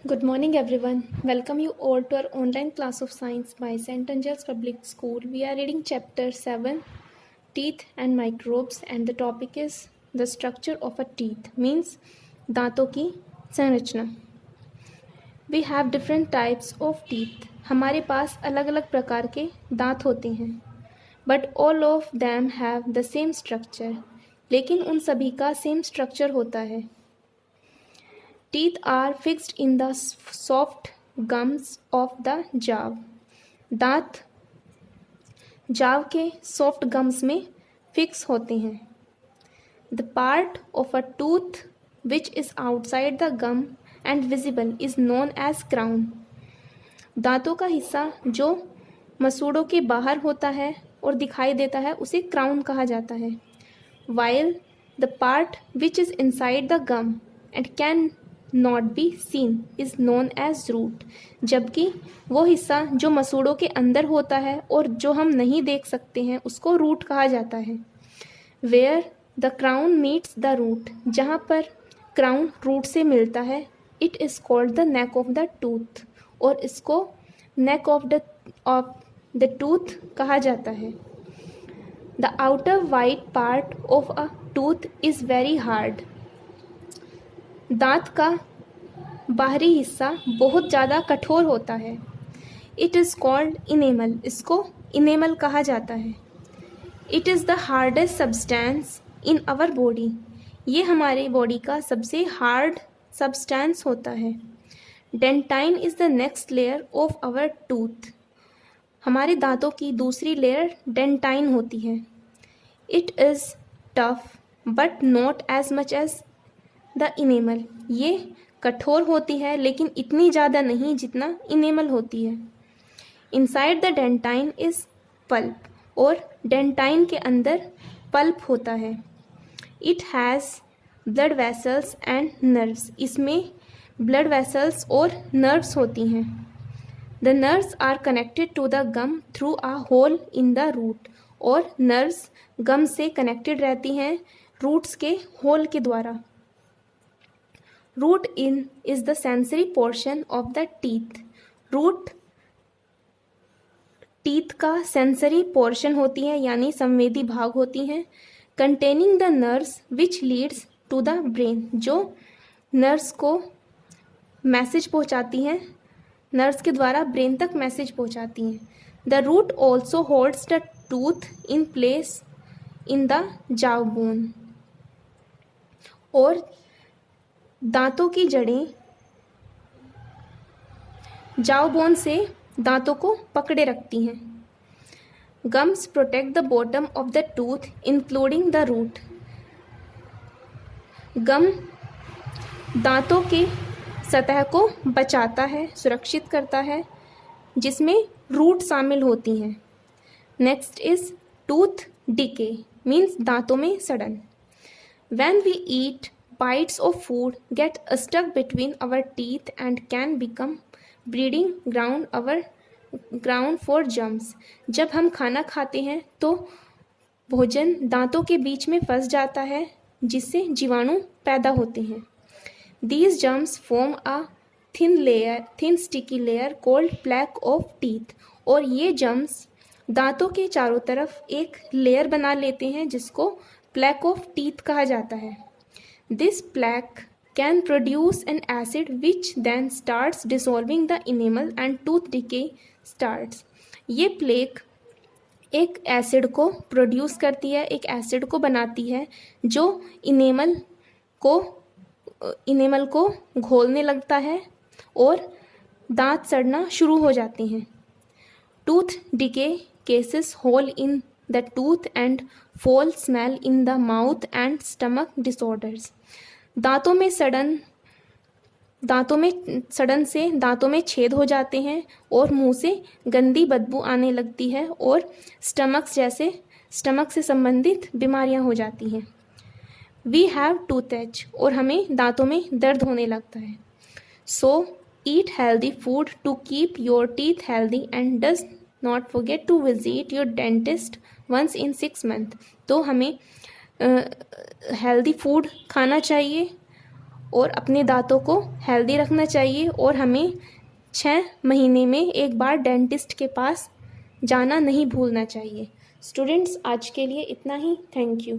Good morning, everyone. Welcome you all to our online class of science by St. Angel's Public School. We are reading chapter 7, Teeth and Microbes, and the topic is the structure of a teeth, means दांतों की संरचना. We have different types of teeth. हमारे पास अलग अलग प्रकार के दांत होते हैं. But all of them have the same structure. लेकिन उन सभी का सेम स्ट्रक्चर होता है. Teeth are fixed in the soft gums of the jaw. दांत जाव के सॉफ्ट गम्स में फिक्स होते हैं. The part of a tooth which is outside the gum and visible is known as crown. दांतों का हिस्सा जो मसूड़ों के बाहर होता है और दिखाई देता है उसे क्राउन कहा जाता है. While the part which is inside the gum and can not be seen is known as root. जबकि वो हिस्सा जो मसूड़ों के अंदर होता है और जो हम नहीं देख सकते हैं उसको रूट कहा जाता है. Where the crown meets the root, जहाँ पर क्राउन रूट से मिलता है, it is called the neck of the tooth, और इसको नेक ऑफ द टूथ कहा जाता है. The outer white part of a tooth is very hard. दांत का बाहरी हिस्सा बहुत ज़्यादा कठोर होता है. इट इज़ कॉल्ड इनेमल, इसको इनेमल कहा जाता है. It is the hardest substance in our body, ये हमारे बॉडी का सबसे हार्ड सब्सटेंस होता है. Dentine is the next layer of our tooth, हमारे दांतों की दूसरी लेयर डेंटाइन होती है. It is tough but not as much as the enamel, ये कठोर होती है लेकिन इतनी ज़्यादा नहीं जितना इनेमल होती है. Inside the dentine is pulp, और डेंटाइन के अंदर पल्प होता है. It has blood vessels and nerves, इसमें ब्लड वेसल्स और नर्व्स होती हैं. The nerves are connected to the gum through a hole in the root, और नर्व्स गम से कनेक्टेड रहती हैं रूट्स के होल के द्वारा. Root in is the sensory portion of the teeth, root teeth का सेंसरी पोर्शन होती है यानी संवेदी भाग होती हैं. Containing the nerves which leads to the brain, जो नर्व्स को मैसेज पहुंचाती हैं, नर्व्स के द्वारा ब्रेन तक मैसेज पहुंचाती हैं. The root also holds the tooth in place in the jaw bone, और दांतों की जड़ें जाव बोन से दांतों को पकड़े रखती हैं. Gums protect the bottom of the tooth including the root, gum दांतों के सतह को बचाता है, सुरक्षित करता है, जिसमें रूट शामिल होती हैं. Next is tooth decay, means दांतों में सड़न. When we eat, bites of food get stuck between our teeth and can become breeding ground for germs. जब हम खाना खाते हैं तो भोजन दांतों के बीच में फंस जाता है जिससे जीवाणु पैदा होते हैं. These germs form a thin sticky layer called plaque of teeth, और ये जर्म्स दांतों के चारों तरफ एक लेयर बना लेते हैं जिसको प्लैक ऑफ टीथ कहा जाता है. This plaque can produce an acid which then starts dissolving the enamel and tooth decay starts. ये प्लेक एक एसिड को प्रोड्यूस करती है, एक एसिड को बनाती है जो इनेमल को घोलने लगता है और दांत सड़ना शुरू हो जाते हैं. Tooth decay causes hole in the tooth and foul smell in the mouth and stomach disorders. दांतों में सड़न से दांतों में छेद हो जाते हैं और मुंह से गंदी बदबू आने लगती है और स्टमक से संबंधित बीमारियां हो जाती हैं. वी हैव टूथएच, और हमें दांतों में दर्द होने लगता है. So eat healthy food to keep your teeth healthy and does not forget to visit your dentist once in 6 months. तो हमें हेल्दी फूड खाना चाहिए और अपने दांतों को हेल्दी रखना चाहिए और हमें 6 महीने में एक बार डेंटिस्ट के पास जाना नहीं भूलना चाहिए। स्टूडेंट्स, आज के लिए इतना ही। Thank you.